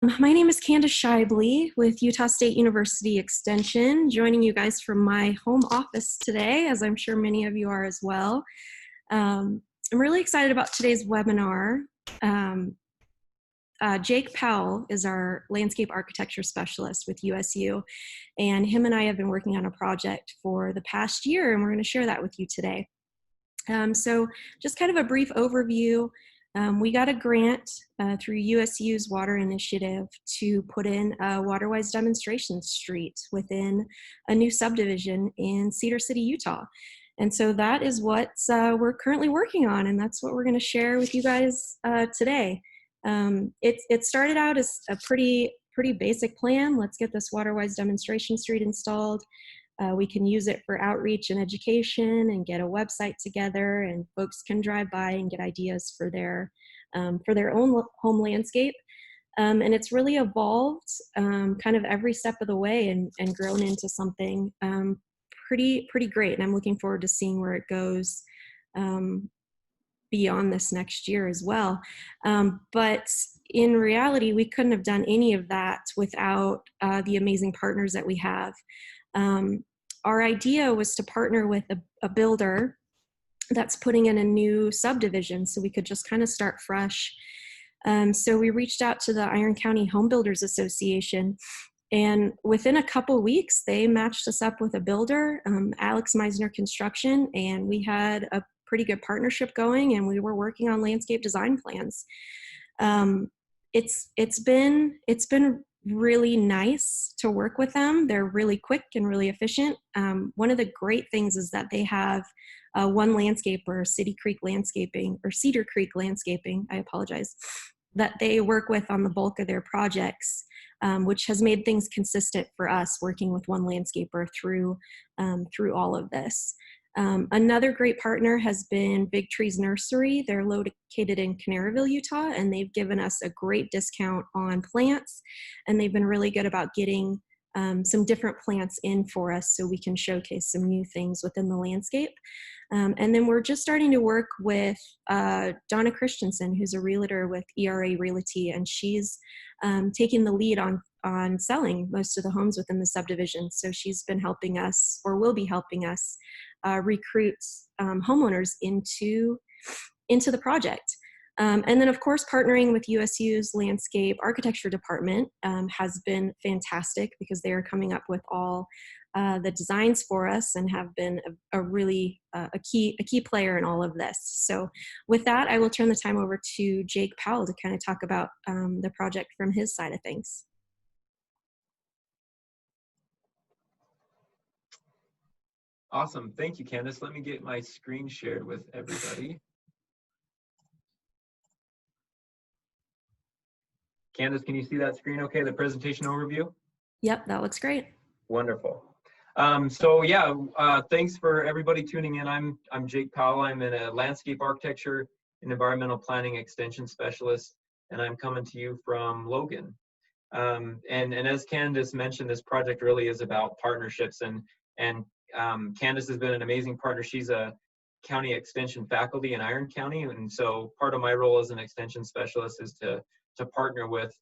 My name is Candace Shibley with Utah State University Extension, joining you guys from my home office today, as I'm sure many of you are as well. I'm really excited about today's webinar. Jake Powell is our landscape architecture specialist with USU, and him and I have been working on a project for the past year, and we're going to share that with you today. So just kind of a brief overview. We got a grant through USU's Water Initiative to put in a Waterwise demonstration street within a new subdivision in Cedar City, Utah. And so that is what we're currently working on, and that's what we're going to share with you guys today. It started out as a pretty basic plan. Let's get this Waterwise demonstration street installed. We can use it for outreach and education and get a website together, and folks can drive by and get ideas for their own home landscape. And it's really evolved kind of every step of the way and grown into something pretty great. And I'm looking forward to seeing where it goes beyond this next year as well. But in reality, we couldn't have done any of that without the amazing partners that we have. Our idea was to partner with a builder that's putting in a new subdivision, so we could just kind of start fresh. So we reached out to the Iron County Home Builders Association, and within a couple weeks, they matched us up with a builder, Alex Meisner Construction, and we had a pretty good partnership going, and we were working on landscape design plans. It's been really nice to work with them. They're really quick and really efficient. One of the great things is that they have one landscaper, Cedar Creek Landscaping, I apologize, that they work with on the bulk of their projects, which has made things consistent for us working with one landscaper through all of this. Another great partner has been Big Trees Nursery. They're located in Canaryville, Utah, and they've given us a great discount on plants, and they've been really good about getting some different plants in for us so we can showcase some new things within the landscape. And then we're just starting to work with Donna Christensen, who's a realtor with ERA Realty, and she's taking the lead on selling most of the homes within the subdivision. So she's been helping us, or will be helping us, recruit homeowners into the project. And then, of course, partnering with USU's Landscape Architecture Department has been fantastic, because they are coming up with all the designs for us and have been a key player in all of this. So with that, I will turn the time over to Jake Powell to kind of talk about the project from his side of things. Awesome. Thank you, Candace. Let me get my screen shared with everybody. Candace, can you see that screen okay, the presentation overview? Yep, that looks great. Wonderful. Thanks for everybody tuning in. I'm Jake Powell. I'm a landscape architecture and environmental planning extension specialist, and I'm coming to you from Logan. And as Candace mentioned, this project really is about partnerships, and Candace has been an amazing partner. She's a county extension faculty in Iron County, and so part of my role as an extension specialist is to partner with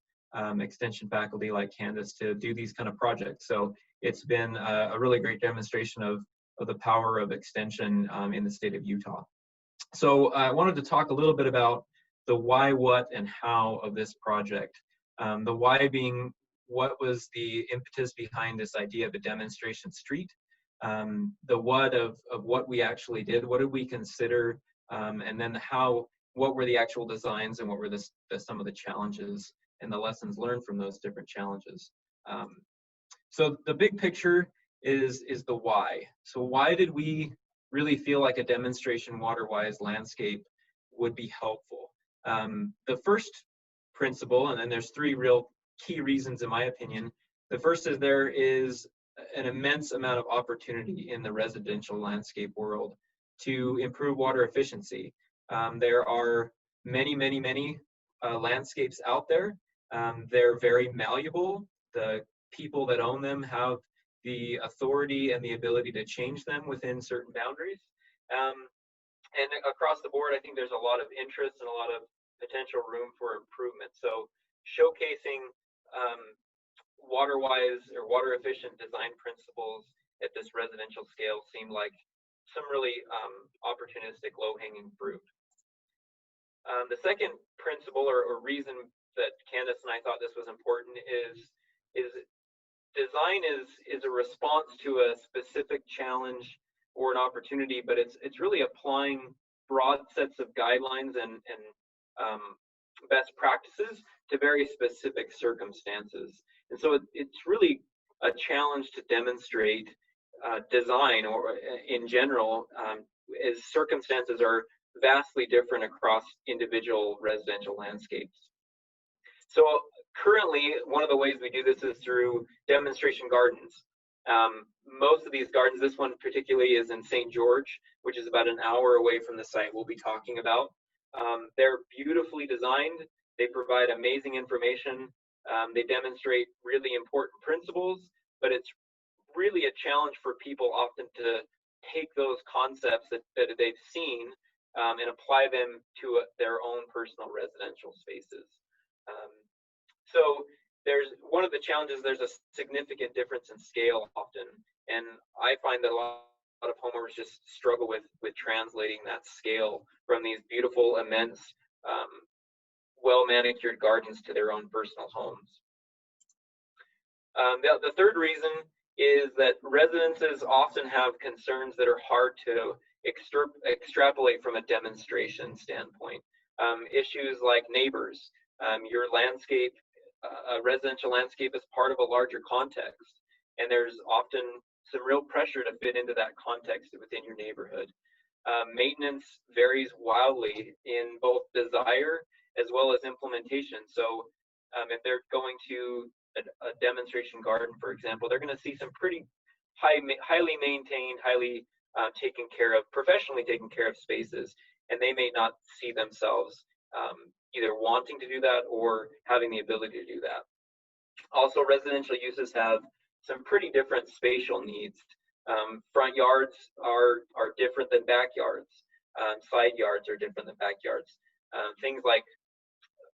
extension faculty like Candace to do these kind of projects. So it's been a really great demonstration of the power of extension in the state of Utah. So I wanted to talk a little bit about the why, what, and how of this project. The why being, what was the impetus behind this idea of a demonstration street? The what of what we actually did, what did we consider, and then the how, what were the actual designs, and what were some of the challenges and the lessons learned from those different challenges. So the big picture is the why. So why did we really feel like a demonstration waterwise landscape would be helpful? The first principle, and then there's three real key reasons in my opinion. The first is there is an immense amount of opportunity in the residential landscape world to improve water efficiency. There are many landscapes out there. They're very malleable. The people that own them have the authority and the ability to change them within certain boundaries. And across the board, I think there's a lot of interest and a lot of potential room for improvement. So showcasing water-wise or water-efficient design principles at this residential scale seem like some really opportunistic, low-hanging fruit. The second principle or reason that Candace and I thought this was important is design is a response to a specific challenge or an opportunity, but it's really applying broad sets of guidelines and best practices to very specific circumstances. And so it's really a challenge to demonstrate design or in general, as circumstances are vastly different across individual residential landscapes. So currently, one of the ways we do this is through demonstration gardens. Most of these gardens, this one particularly is in St. George, which is about an hour away from the site we'll be talking about. They're beautifully designed. They provide amazing information. They demonstrate really important principles, but it's really a challenge for people often to take those concepts that they've seen and apply them to their own personal residential spaces. So there's one of the challenges, there's a significant difference in scale often, and I find that a lot of homeowners just struggle with translating that scale from these beautiful, immense, well-manicured gardens to their own personal homes. The third reason is that residences often have concerns that are hard to extrapolate from a demonstration standpoint. Issues like neighbors. Your landscape, a residential landscape is part of a larger context, and there's often some real pressure to fit into that context within your neighborhood. Maintenance varies wildly in both desire as well as implementation. So if they're going to a demonstration garden, for example, they're going to see some pretty highly maintained, highly taken care of, professionally taken care of spaces, and they may not see themselves either wanting to do that or having the ability to do that. Also, residential uses have some pretty different spatial needs. Front yards are different than backyards. Side yards are different than backyards. Things like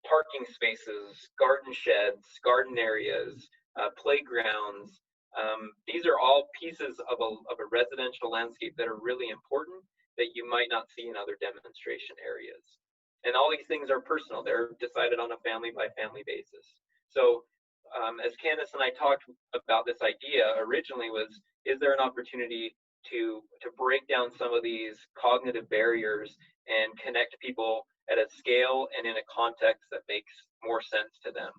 parking spaces, garden sheds, garden areas, playgrounds. These are all pieces of a residential landscape that are really important that you might not see in other demonstration areas. And all these things are personal. They're decided on a family by family basis. So as Candace and I talked about this idea originally was, is there an opportunity to break down some of these cognitive barriers and connect people at a scale and in a context that makes more sense to them?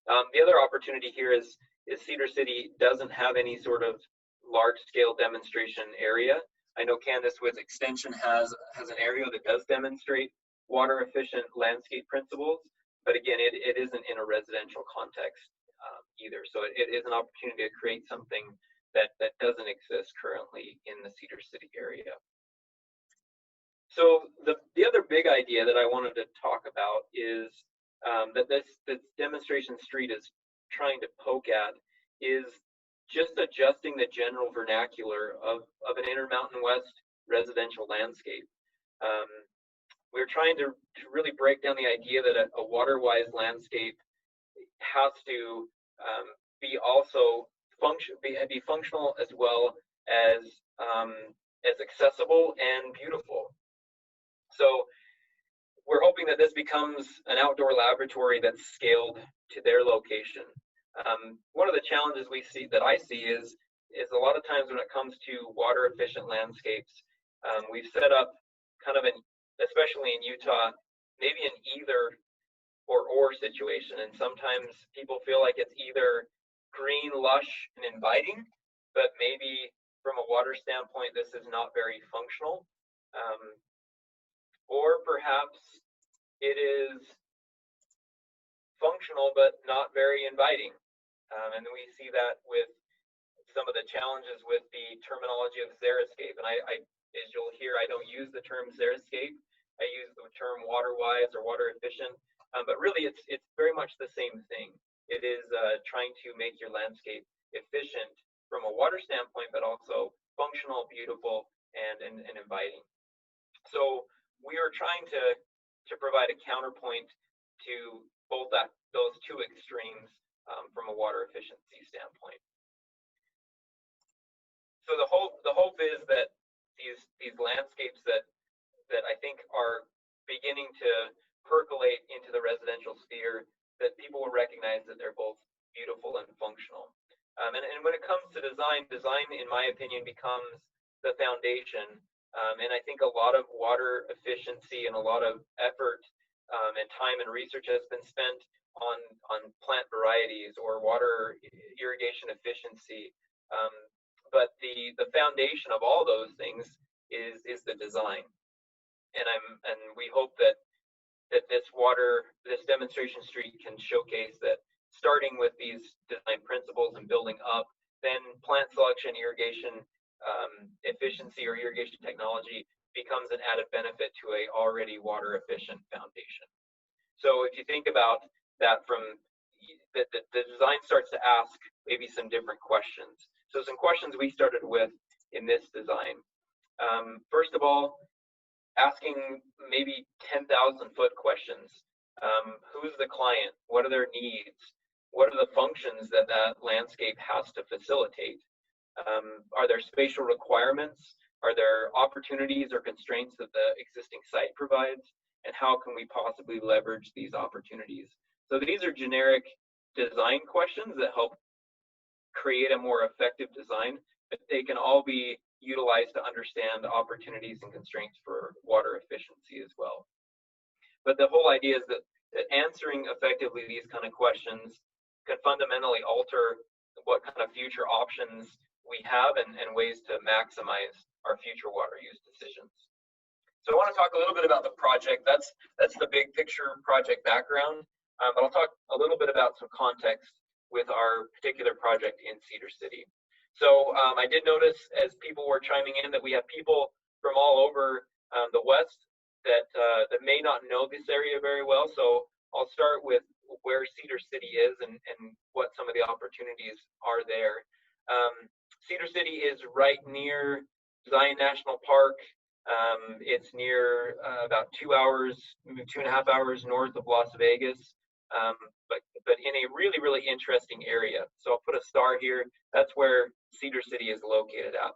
The other opportunity here is Cedar City doesn't have any sort of large-scale demonstration area. I know Candace with Extension has an area that does demonstrate water-efficient landscape principles, but again, it isn't in a residential context either. So it is an opportunity to create something that doesn't exist currently in the Cedar City area. So the other big idea that I wanted to talk about is that this demonstration street is trying to poke at is just adjusting the general vernacular of an Intermountain West residential landscape. We're trying to really break down the idea that a water-wise landscape has to be functional as well as accessible and beautiful. So we're hoping that this becomes an outdoor laboratory that's scaled to their location. One of the challenges that I see is a lot of times when it comes to water efficient landscapes, we've set up kind of especially in Utah, maybe an either or situation. And sometimes people feel like it's either green, lush, and inviting, but maybe from a water standpoint, this is not very functional. Or perhaps it is functional, but not very inviting. And we see that with some of the challenges with the terminology of xeriscape. And I as you'll hear, I don't use the term xeriscape. I use the term water-wise or water efficient, but really it's very much the same thing. It is trying to make your landscape efficient from a water standpoint, but also functional, beautiful, and inviting. So we are trying to provide a counterpoint to those two extremes from a water efficiency standpoint. So the hope is that these landscapes that I think are beginning to percolate into the residential sphere, that people will recognize that they're both beautiful and functional. And when it comes to design, in my opinion, becomes the foundation. And I think a lot of water efficiency and a lot of effort and time and research has been spent on plant varieties or water irrigation efficiency. But the foundation of all those things is the design. And we hope that this demonstration street can showcase that, starting with these design principles and building up, then plant selection, irrigation efficiency or irrigation technology becomes an added benefit to a already water efficient foundation. So if you think about that, from the design starts to ask maybe some different questions. So some questions we started with in this design. First of all, asking maybe 10,000 foot questions. Who's the client? What are their needs? What are the functions that landscape has to facilitate? Are there spatial requirements? Are there opportunities or constraints that the existing site provides? And how can we possibly leverage these opportunities? So these are generic design questions that help create a more effective design, but they can all be utilized to understand opportunities and constraints for water efficiency as well. But the whole idea is that answering effectively these kind of questions can fundamentally alter what kind of future options we have and ways to maximize our future water use decisions. So I want to talk a little bit about the project. That's the big picture project background, but I'll talk a little bit about some context with our particular project in Cedar City. So I did notice as people were chiming in that we have people from all over the West that may not know this area very well. So I'll start with where Cedar City is and what some of the opportunities are there. Cedar City is right near Zion National Park. It's near about 2 hours, 2.5 hours north of Las Vegas. But in a really, really interesting area. So I'll put a star here. That's where Cedar City is located at.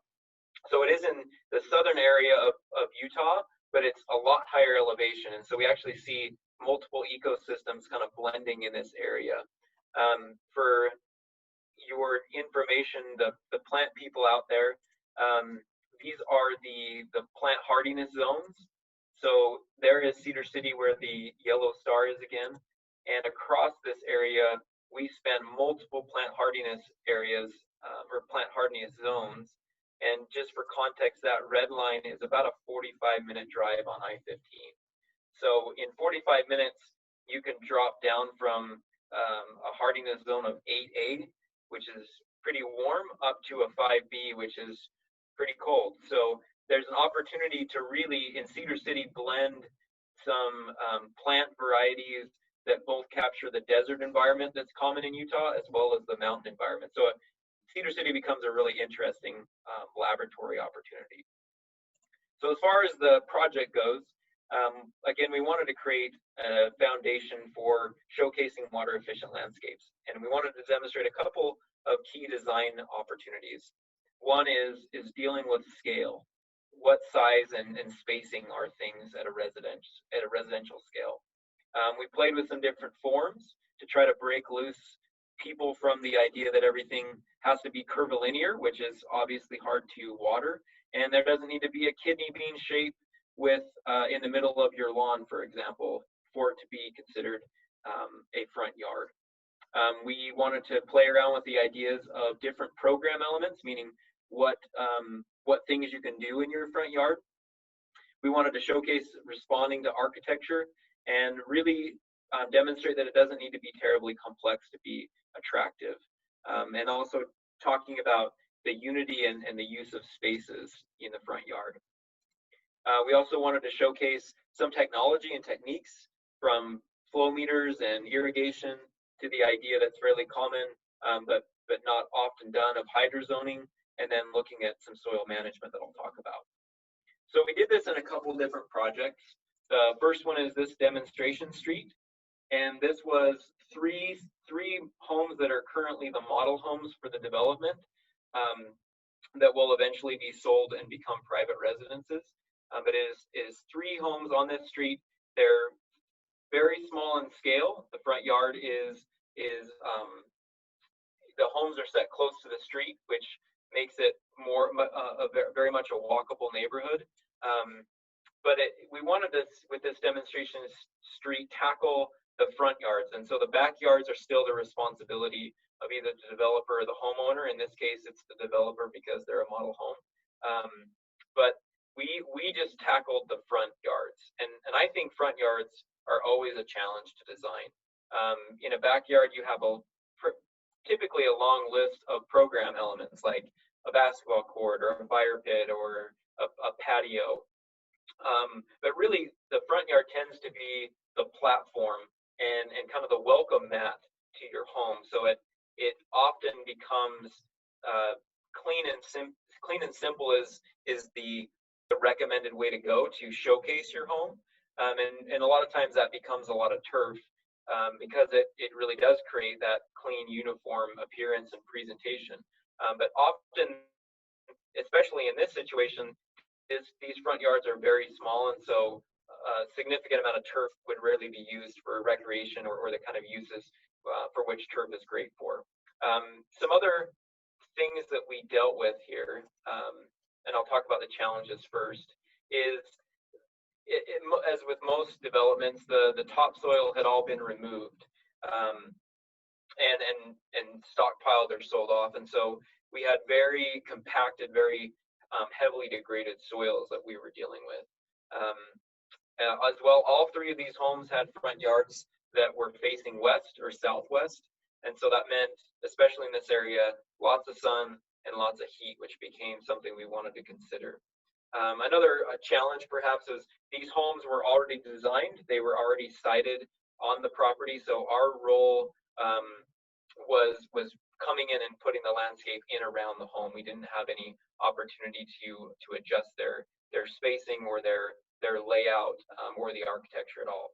So it is in the southern area of Utah, but it's a lot higher elevation. And so we actually see multiple ecosystems kind of blending in this area. For your information, the plant people out there, these are the plant hardiness zones. So there is Cedar City where the yellow star is again. And across this area, we span multiple plant hardiness areas or plant hardiness zones. And just for context, that red line is about a 45-minute drive on I-15. So in 45 minutes, you can drop down from a hardiness zone of 8A, which is pretty warm, up to a 5B, which is pretty cold. So there's an opportunity to really, in Cedar City, blend some plant varieties that both capture the desert environment that's common in Utah as well as the mountain environment. So Cedar City becomes a really interesting laboratory opportunity. So as far as the project goes, again, we wanted to create a foundation for showcasing water efficient landscapes. And we wanted to demonstrate a couple of key design opportunities. One is dealing with scale. What size and spacing are things at a residential scale? We played with some different forms to try to break loose people from the idea that everything has to be curvilinear, which is obviously hard to water, and there doesn't need to be a kidney bean shape with in the middle of your lawn, for example, for it to be considered a front yard. We wanted to play around with the ideas of different program elements, meaning what things you can do in your front yard. We wanted to showcase responding to architecture and really demonstrate that it doesn't need to be terribly complex to be attractive. And also talking about the unity and the use of spaces in the front yard. We also wanted to showcase some technology and techniques, from flow meters and irrigation to the idea that's fairly common, but not often done, of hydrozoning, and then looking at some soil management that I'll talk about. So we did this in a couple different projects. The first one is this demonstration street. And this was three homes that are currently the model homes for the development, that will eventually be sold and become private residences. But it is three homes on this street. They're very small in scale. The front yard is the homes are set close to the street, which makes it more very much a walkable neighborhood. But we wanted this, with this demonstration street, tackle the front yards, and so the backyards are still the responsibility of either the developer or the homeowner. In this case, it's the developer because they're a model home. But we just tackled the front yards, and I think front yards are always a challenge to design. In a backyard, you have typically a long list of program elements like a basketball court or a fire pit or a patio. But really, the front yard tends to be the platform and kind of the welcome mat to your home. So it often becomes clean and simple is the recommended way to go to showcase your home. And a lot of times that becomes a lot of turf, because it really does create that clean, uniform appearance and presentation. But often, especially in this situation, these front yards are very small, and so a significant amount of turf would rarely be used for recreation or the kind of uses for which turf is great for. Some other things that we dealt with here, and I'll talk about the challenges first, is as with most developments, the topsoil had all been removed, and stockpiled or sold off, and so we had very compacted, very heavily degraded soils that we were dealing with. As well, all three of these homes had front yards that were facing west or southwest, and so that meant, especially in this area, lots of sun and lots of heat, which became something we wanted to consider. Another challenge perhaps is these homes were already designed, they were already sited on the property, so our role was coming in and putting the landscape in around the home. We didn't have any opportunity to adjust their spacing or their layout, or the architecture at all.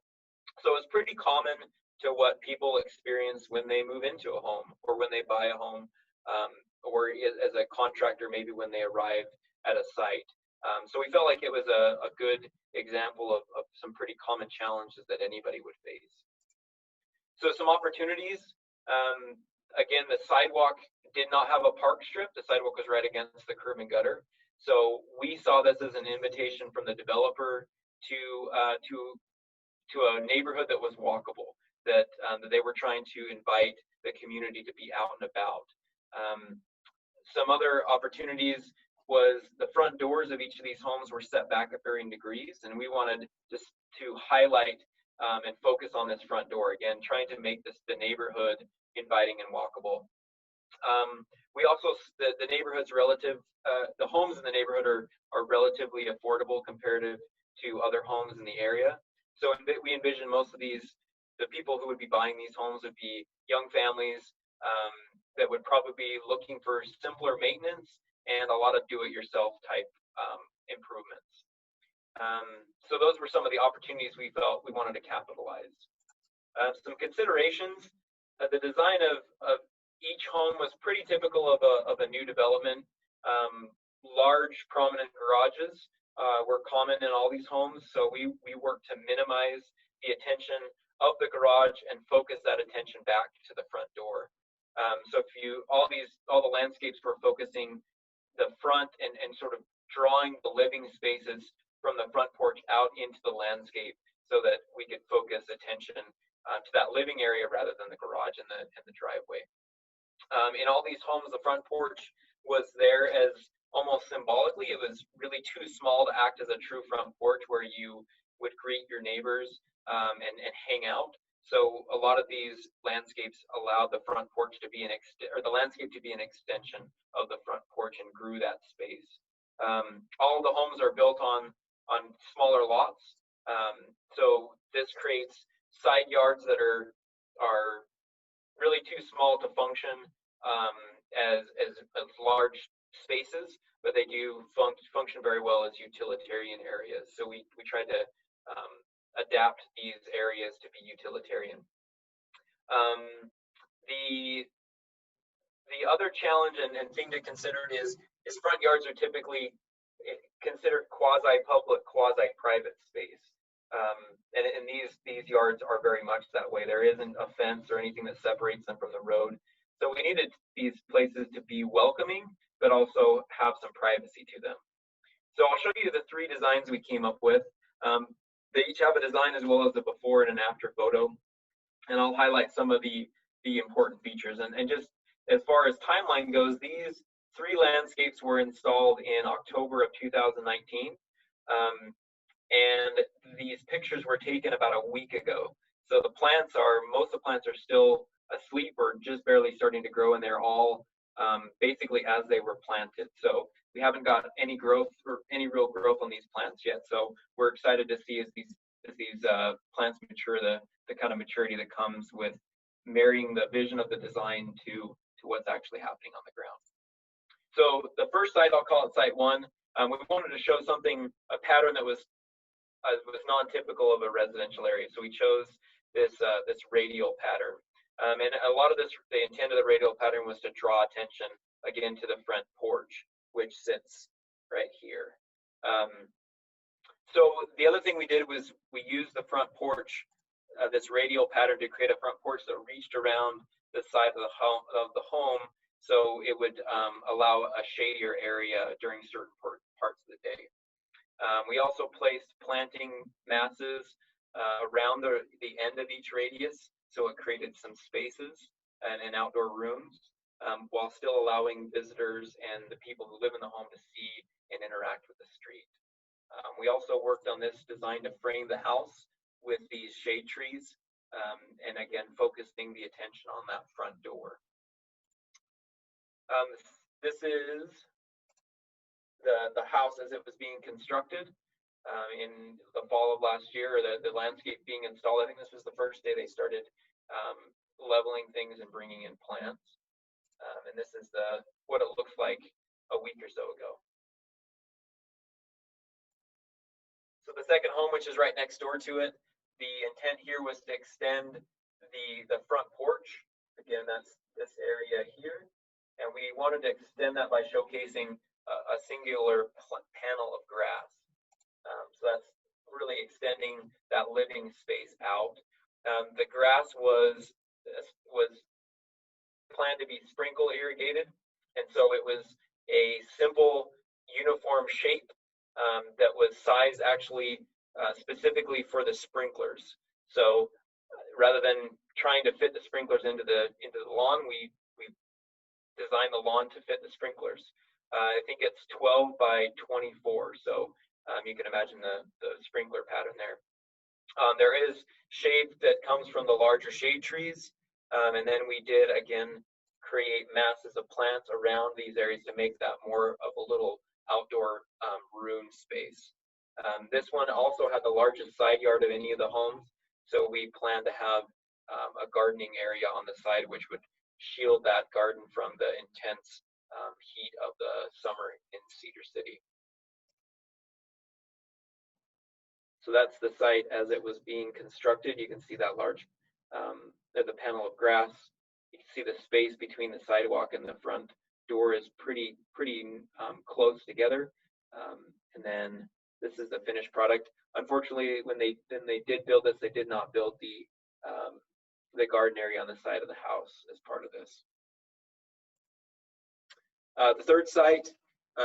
So it's pretty common to what people experience when they move into a home or when they buy a home, or as a contractor, maybe when they arrive at a site. So we felt like it was a good example of some pretty common challenges that anybody would face. So some opportunities. Again, the sidewalk did not have a park strip. The sidewalk was right against the curb and gutter. So we saw this as an invitation from the developer to a neighborhood that was walkable, that they were trying to invite the community to be out and about. Some other opportunities was the front doors of each of these homes were set back at varying degrees, and we wanted just to highlight and focus on this front door, again, trying to make the neighborhood inviting and walkable. We also, the neighborhood's the homes in the neighborhood are relatively affordable comparative to other homes in the area. So we envision most of the people who would be buying these homes would be young families that would probably be looking for simpler maintenance and a lot of do-it-yourself type improvements. So those were some of the opportunities we felt we wanted to capitalize. Some considerations. The design of each home was pretty typical of a new development. Large, prominent garages were common in all these homes, so we worked to minimize the attention of the garage and focus that attention back to the front door. So all the landscapes were focusing the front and sort of drawing the living spaces from the front porch out into the landscape so that we could focus attention to that living area rather than the garage and the driveway. In all these homes, the front porch was there as almost symbolically. It was really too small to act as a true front porch where you would greet your neighbors and hang out. So a lot of these landscapes allowed the front porch to be the landscape to be an extension of the front porch and grew that space. All the homes are built on smaller lots, so this creates side yards that are really too small to function as large spaces, but they do function very well as utilitarian areas. So we tried to adapt these areas to be utilitarian. The other challenge and thing to consider is front yards are typically considered quasi-public, quasi-private space. And these yards are very much that way. There isn't a fence or anything that separates them from the road. So we needed these places to be welcoming, but also have some privacy to them. So I'll show you the 3 designs we came up with. They each have a design as well as a before and an after photo. And I'll highlight some of the important features. And just as far as timeline goes, these 3 landscapes were installed in October of 2019. And these pictures were taken about a week ago. So most of the plants are still asleep or just barely starting to grow, and they're all basically as they were planted. So we haven't got any growth or any real growth on these plants yet. So we're excited to see as these plants mature, the kind of maturity that comes with marrying the vision of the design to what's actually happening on the ground. So the first site, I'll call it site 1. We wanted to show a pattern that was non-typical of a residential area. So we chose this radial pattern. And a lot of this, the intent of the radial pattern was to draw attention again to the front porch, which sits right here. So the other thing we did was we used the front porch, this radial pattern, to create a front porch that reached around the side of the home, so it would allow a shadier area during certain parts of the day. We also placed planting masses around the end of each radius, so it created some spaces and outdoor rooms, while still allowing visitors and the people who live in the home to see and interact with the street. We also worked on this design to frame the house with these shade trees, and again, focusing the attention on that front door. This is the house as it was being constructed in the fall of last year, or the landscape being installed. I think this was the first day they started leveling things and bringing in plants. And this is what it looks like a week or so ago. So the second home, which is right next door to it, the intent here was to extend the front porch. Again, that's this area here. And we wanted to extend that by showcasing a singular panel of grass. So that's really extending that living space out. The grass was planned to be sprinkle irrigated, and so it was a simple uniform shape that was sized actually specifically for the sprinklers. So rather than trying to fit the sprinklers into the lawn, we designed the lawn to fit the sprinklers. I think it's 12 by 24, so you can imagine the sprinkler pattern there. There is shade that comes from the larger shade trees, and then we did again create masses of plants around these areas to make that more of a little outdoor room space. This one also had the largest side yard of any of the homes, so we plan to have a gardening area on the side, which would shield that garden from the intense heat of the summer in Cedar City. So that's the site as it was being constructed. You can see that large, the panel of grass. You can see the space between the sidewalk and the front door is pretty close together. And then this is the finished product. Unfortunately, when they did build this, they did not build the garden area on the side of the house as part of this. The third site,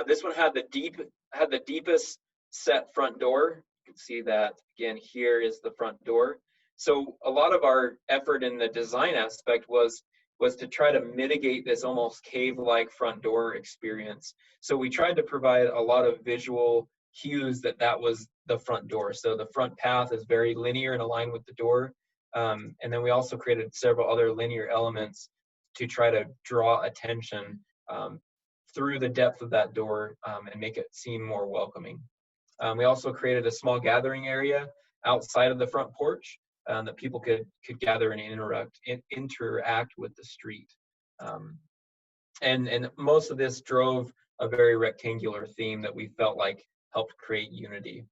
this one had the deepest set front door. You can see that again. Here is the front door. So a lot of our effort in the design aspect was to try to mitigate this almost cave-like front door experience. So we tried to provide a lot of visual cues that was the front door. So the front path is very linear and aligned with the door. And then we also created several other linear elements to try to draw attention through the depth of that door and make it seem more welcoming. We also created a small gathering area outside of the front porch that people could gather and interact with the street. And most of this drove a very rectangular theme that we felt like helped create unity.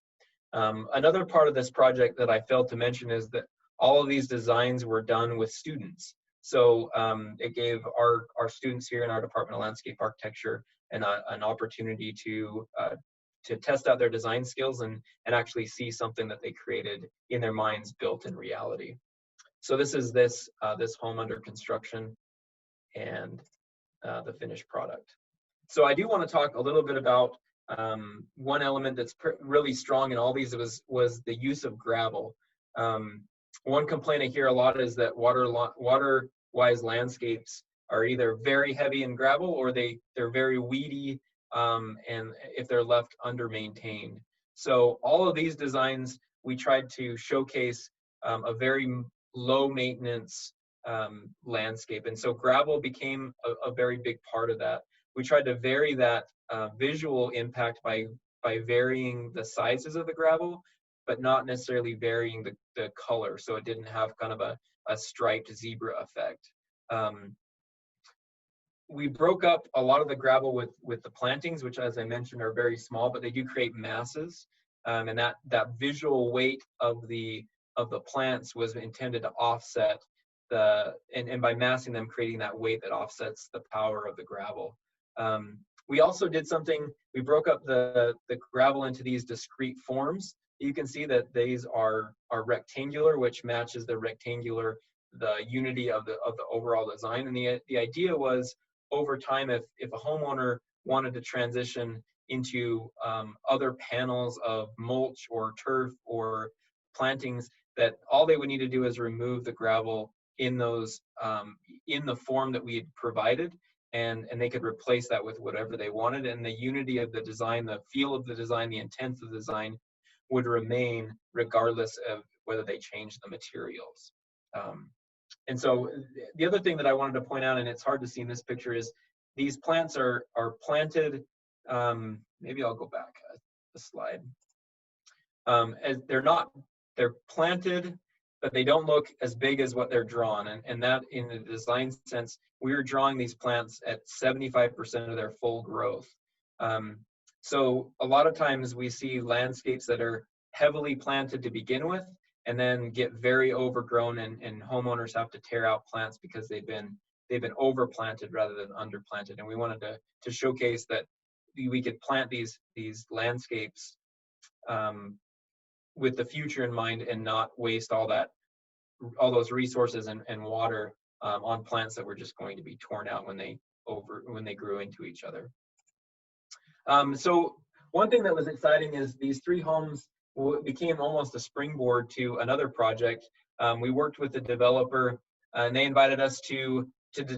Another part of this project that I failed to mention is that all of these designs were done with students. So it gave our students here in our Department of Landscape Architecture an opportunity to test out their design skills and actually see something that they created in their minds built in reality. So this is this home under construction and the finished product. So I do want to talk a little bit about one element that's really strong in all these was the use of gravel. One complaint I hear a lot is that water-wise landscapes are either very heavy in gravel or they're very weedy, and if they're left under-maintained. So all of these designs, we tried to showcase a very low maintenance landscape. And so gravel became a very big part of that. We tried to vary that visual impact by varying the sizes of the gravel, but not necessarily varying the color. So it didn't have kind of a striped zebra effect. We broke up a lot of the gravel with the plantings, which, as I mentioned, are very small, but they do create masses. And that visual weight of the plants was intended to offset and by massing them, creating that weight that offsets the power of the gravel. We also did something, we broke up the gravel into these discrete forms. You can see that these are rectangular, which matches the unity of the overall design. And the idea was, over time, if a homeowner wanted to transition into other panels of mulch or turf or plantings, that all they would need to do is remove the gravel in those in the form that we had provided, and they could replace that with whatever they wanted, and the unity of the design, the feel of the design, the intent of the design would remain regardless of whether they changed the materials. And so the other thing that I wanted to point out, and it's hard to see in this picture, is these plants are planted, maybe I'll go back a slide. As they're planted, but they don't look as big as what they're drawn. And that, in the design sense, we were drawing these plants at 75% of their full growth. So a lot of times we see landscapes that are heavily planted to begin with, and then get very overgrown, and homeowners have to tear out plants because they've been overplanted rather than underplanted. And we wanted to showcase that we could plant these landscapes with the future in mind, and not waste all those resources and water on plants that were just going to be torn out when they grew into each other. So one thing that was exciting is these three homes became almost a springboard to another project. We worked with the developer, and they invited us to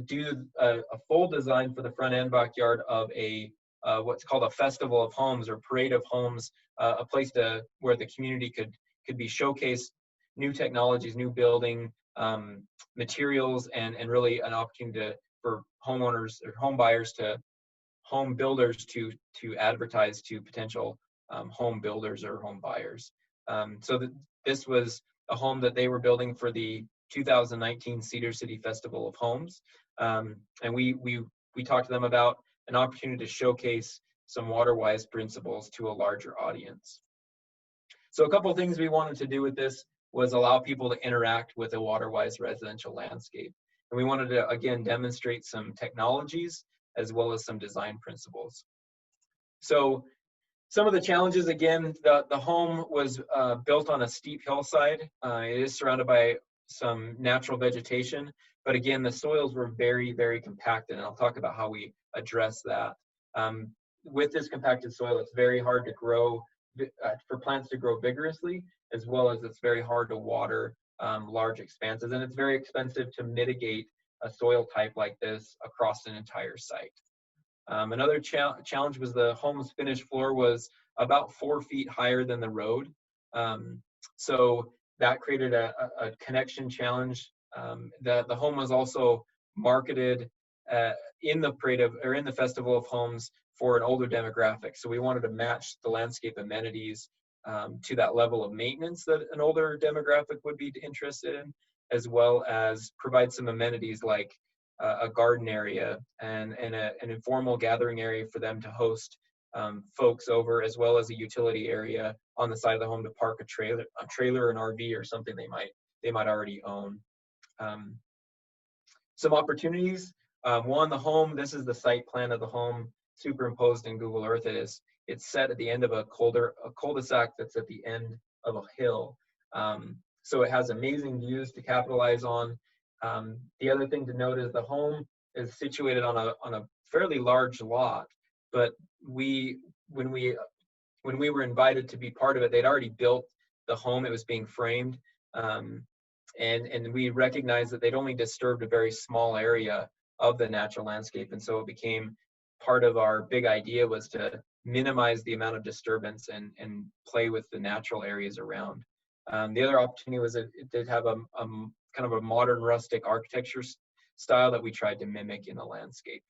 do a full design for the front end backyard of what's called a festival of homes, or parade of homes, a place where the community could be showcased new technologies, new building materials, and really an opportunity for homeowners or home builders to advertise to potential home builders or home buyers. So this was a home that they were building for the 2019 Cedar City Festival of Homes, and we talked to them about an opportunity to showcase some water-wise principles to a larger audience. So a couple of things we wanted to do with this was allow people to interact with a water-wise residential landscape. And we wanted to, again, demonstrate some technologies as well as some design principles. So some of the challenges, again, the home was built on a steep hillside. It is surrounded by some natural vegetation, but again, the soils were very, very compacted, and I'll talk about how we address that. With this compacted soil, it's very hard to grow, for plants to grow vigorously, as well as it's very hard to water large expanses, and it's very expensive to mitigate a soil type like this across an entire site. Another challenge was the home's finished floor was about 4 feet higher than the road. So that created a connection challenge. The home was also marketed in the Festival of Homes for an older demographic. So we wanted to match the landscape amenities to that level of maintenance that an older demographic would be interested in, as well as provide some amenities like a garden area and an informal gathering area for them to host folks over, as well as a utility area on the side of the home to park a trailer, an RV, or something they might already own. Some opportunities. One, the home. This is the site plan of the home superimposed in Google Earth. It's set at the end of a cul-de-sac that's at the end of a hill. So it has amazing views to capitalize on. The other thing to note is the home is situated on a fairly large lot, but when we were invited to be part of it, they'd already built the home. It was being framed. And we recognized that they'd only disturbed a very small area of the natural landscape. And so it became part of our big idea was to minimize the amount of disturbance and play with the natural areas around. The other opportunity was it did have a kind of a modern rustic architecture style that we tried to mimic in the landscape.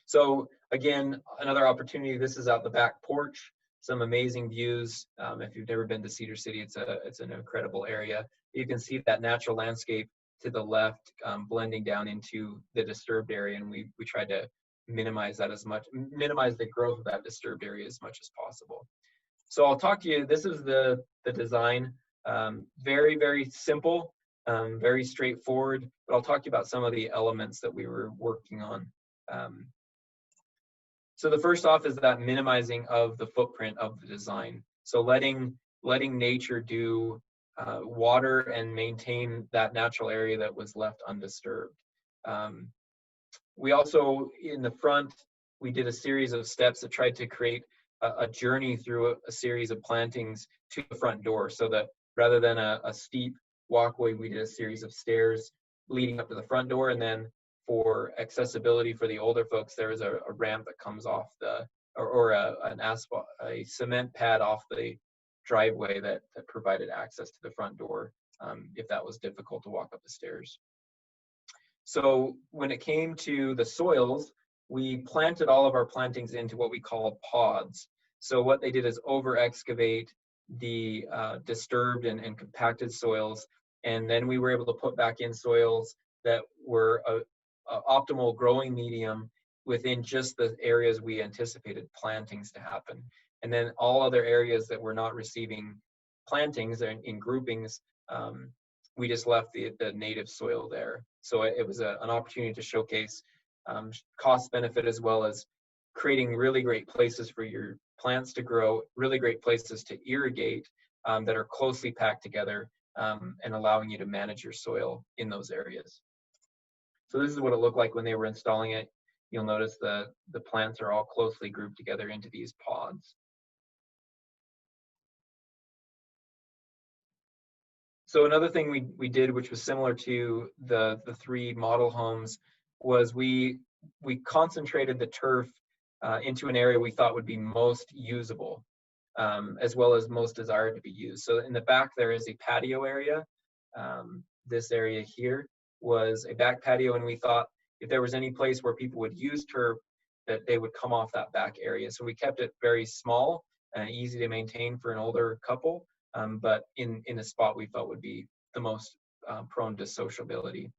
So again, another opportunity, this is out the back porch, some amazing views. If you've never been to Cedar City, it's an incredible area. You can see that natural landscape to the left blending down into the disturbed area, and we tried to minimize the growth of that disturbed area as much as possible. So I'll talk to you, this is the design. Very, very simple, very straightforward, but I'll talk to you about some of the elements that we were working on. So the first off is that minimizing of the footprint of the design. So letting nature do water and maintain that natural area that was left undisturbed. We also, in the front, we did a series of steps that tried to create a journey through a series of plantings to the front door, so that rather than a steep walkway, we did a series of stairs leading up to the front door, and then for accessibility for the older folks, there is a ramp that comes off a cement pad off the driveway that provided access to the front door if that was difficult to walk up the stairs. So when it came to the soils, we planted all of our plantings into what we call pods. So what they did is over excavate the disturbed and compacted soils, and then we were able to put back in soils that were a optimal growing medium within just the areas we anticipated plantings to happen. And then all other areas that were not receiving plantings in groupings, we just left the native soil there. So it was an opportunity to showcase cost benefit, as well as creating really great places for your plants to grow, really great places to irrigate that are closely packed together, and allowing you to manage your soil in those areas. So this is what it looked like when they were installing it. You'll notice the plants are all closely grouped together into these pods. So another thing we did, which was similar to the three model homes, was we concentrated the turf into an area we thought would be most usable, as well as most desired to be used. So in the back there is a patio area. This area here was a back patio, and we thought if there was any place where people would use turf, that they would come off that back area. So we kept it very small and easy to maintain for an older couple, but in a spot we felt would be the most prone to sociability.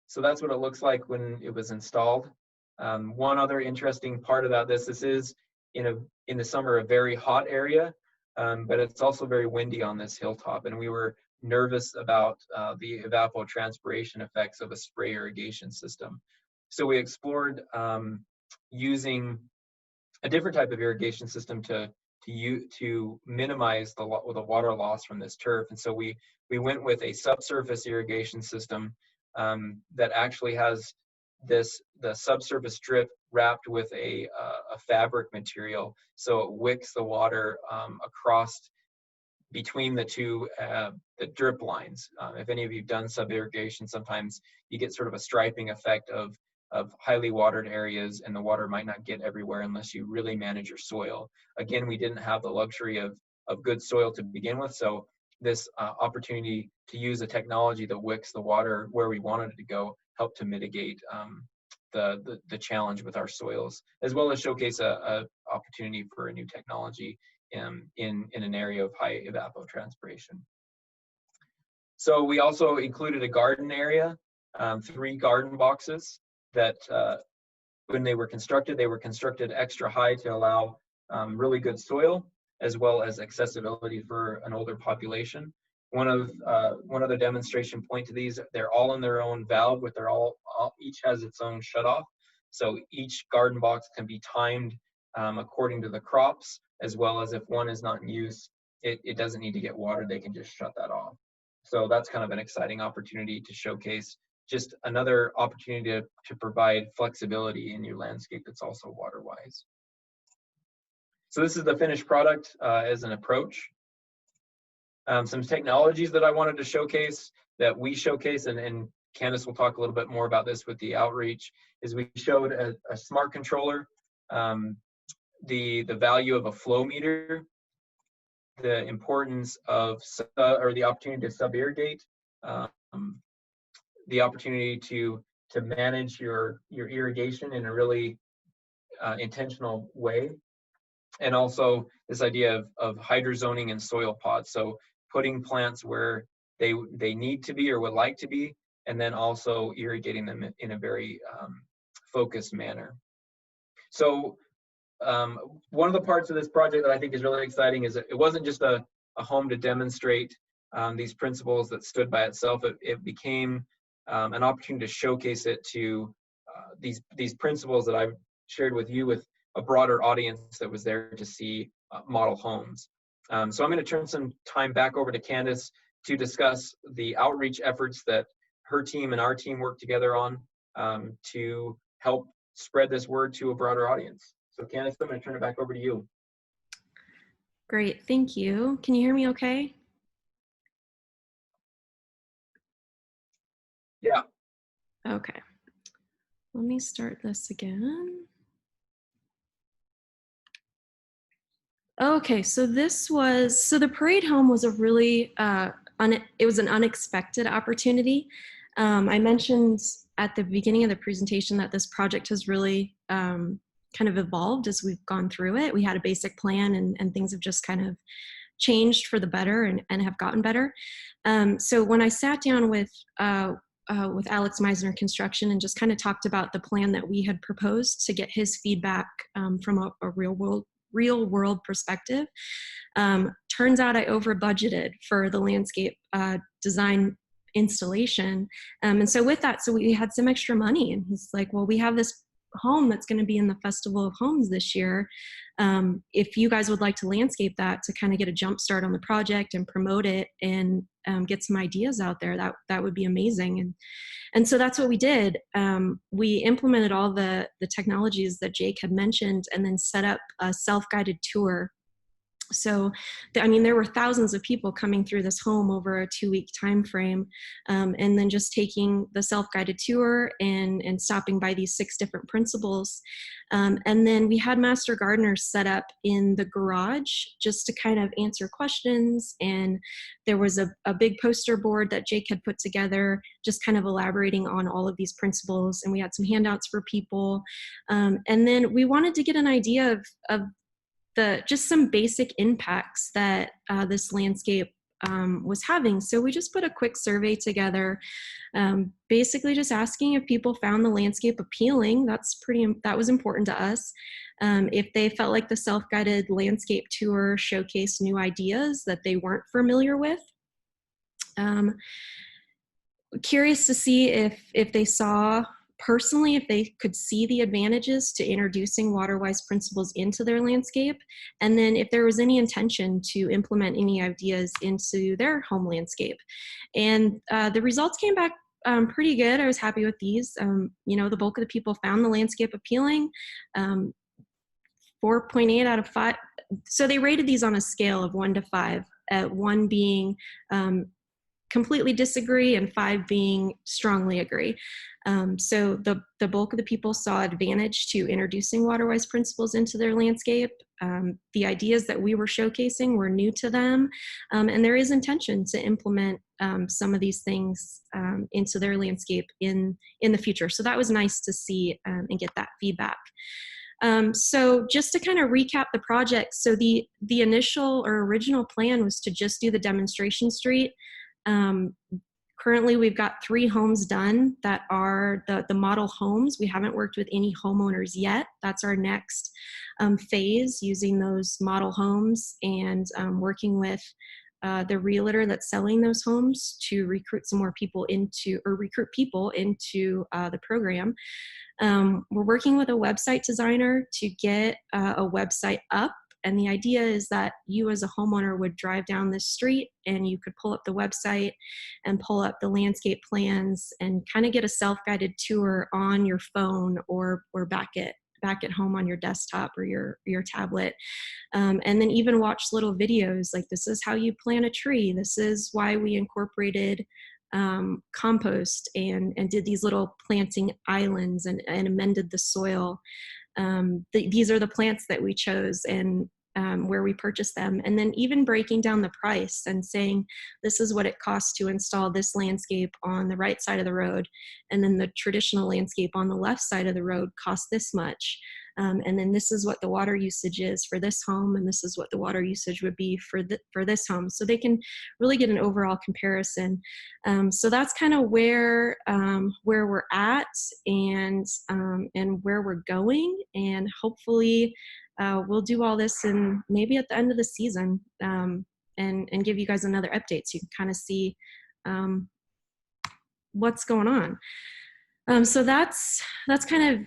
So that's what it looks like when it was installed. One other interesting part about this is in the summer a very hot area, but it's also very windy on this hilltop, and we were nervous about the evapotranspiration effects of a spray irrigation system. So we explored using a different type of irrigation system to minimize the water loss from this turf. And so we went with a subsurface irrigation system that actually has the subsurface drip wrapped with a fabric material, so it wicks the water across between the two the drip lines. If any of you've done sub irrigation, sometimes you get sort of a striping effect of highly watered areas, and the water might not get everywhere unless you really manage your soil. Again, we didn't have the luxury of good soil to begin with, so this opportunity to use a technology that wicks the water where we wanted it to go helped to mitigate the challenge with our soils, as well as showcase a opportunity for a new technology in an area of high evapotranspiration. So we also included a garden area, 3 garden boxes that when they were constructed extra high to allow really good soil as well as accessibility for an older population. One other demonstration point to these, they're all in their own valve, with each has its own shutoff. So each garden box can be timed according to the crops, as well as if one is not in use, it doesn't need to get watered, they can just shut that off. So that's kind of an exciting opportunity to showcase just another opportunity to provide flexibility in your landscape that's also water wise. So this is the finished product as an approach. Some technologies that I wanted to showcase, that we showcase, and Candace will talk a little bit more about this with the outreach, is we showed a smart controller, the value of a flow meter, the importance of or the opportunity to sub-irrigate, the opportunity to manage your irrigation in a really intentional way, and also this idea of hydrozoning and soil pods. So putting plants where they need to be or would like to be, and then also irrigating them in a very focused manner. So one of the parts of this project that I think is really exciting is that it wasn't just a home to demonstrate these principles that stood by itself. It became an opportunity to showcase it to these principles that I've shared with you with a broader audience that was there to see model homes. So I'm going to turn some time back over to Candace to discuss the outreach efforts that her team and our team work together on to help spread this word to a broader audience. So Candace, I'm going to turn it back over to you. Great, thank you. Can you hear me okay? Yeah. Okay, let me start this again. Okay, so the parade home was a really, it was an unexpected opportunity. I mentioned at the beginning of the presentation that this project has really kind of evolved as we've gone through it. We had a basic plan and things have just kind of changed for the better and have gotten better. So when I sat down with Alex Meisner Construction and just kind of talked about the plan that we had proposed to get his feedback from a real world perspective, turns out I over budgeted for the landscape design installation. And so with that, so we had some extra money, and he's like, well, we have this home that's going to be in the Festival of Homes this year. If you guys would like to landscape that to kind of get a jump start on the project and promote it and get some ideas out there, that would be amazing. And so that's what we did. We implemented all the technologies that Jake had mentioned and then set up a self-guided tour. So, I mean, there were thousands of people coming through this home over a 2-week time frame, and then just taking the self-guided tour and stopping by these 6 different principles. And then we had master gardeners set up in the garage just to kind of answer questions. And there was a big poster board that Jake had put together, just kind of elaborating on all of these principles. And we had some handouts for people. And then we wanted to get an idea of just some basic impacts that this landscape was having. So we just put a quick survey together, basically just asking if people found the landscape appealing. That was important to us. If they felt like the self-guided landscape tour showcased new ideas that they weren't familiar with. Curious to see if they saw personally, if they could see the advantages to introducing water-wise principles into their landscape, and then if there was any intention to implement any ideas into their home landscape. And the results came back pretty good. I was happy with these. The bulk of the people found the landscape appealing. 4.8 out of 5. So they rated these on a scale of 1 to 5, 1 being completely disagree and 5 being strongly agree. So the bulk of the people saw advantage to introducing water-wise principles into their landscape. The ideas that we were showcasing were new to them, and there is intention to implement some of these things into their landscape in the future. So that was nice to see and get that feedback. So just to kind of recap the project, so the initial or original plan was to just do the demonstration street. Currently, we've got 3 homes done that are the model homes. We haven't worked with any homeowners yet. That's our next phase, using those model homes and working with the realtor that's selling those homes to recruit some more people into, or recruit people into the program. We're working with a website designer to get a website up. And the idea is that you as a homeowner would drive down this street and you could pull up the website and pull up the landscape plans and kind of get a self-guided tour on your phone or back at home on your desktop or your tablet. And then even watch little videos like, this is how you plant a tree. This is why we incorporated compost and did these little planting islands and amended the soil. These are the plants that we chose and where we purchased them. And then even breaking down the price and saying, this is what it costs to install this landscape on the right side of the road. And then the traditional landscape on the left side of the road costs this much. And then this is what the water usage is for this home. And this is what the water usage would be for this home. So they can really get an overall comparison. So that's kind of where we're at and where we're going. And hopefully we'll do all this and maybe at the end of the season and give you guys another update so you can kind of see what's going on. So that's kind of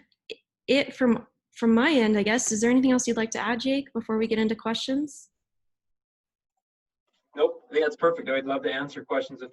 it from my end, I guess. Is there anything else you'd like to add, Jake, before we get into questions? Nope, I think that's perfect. I'd love to answer questions if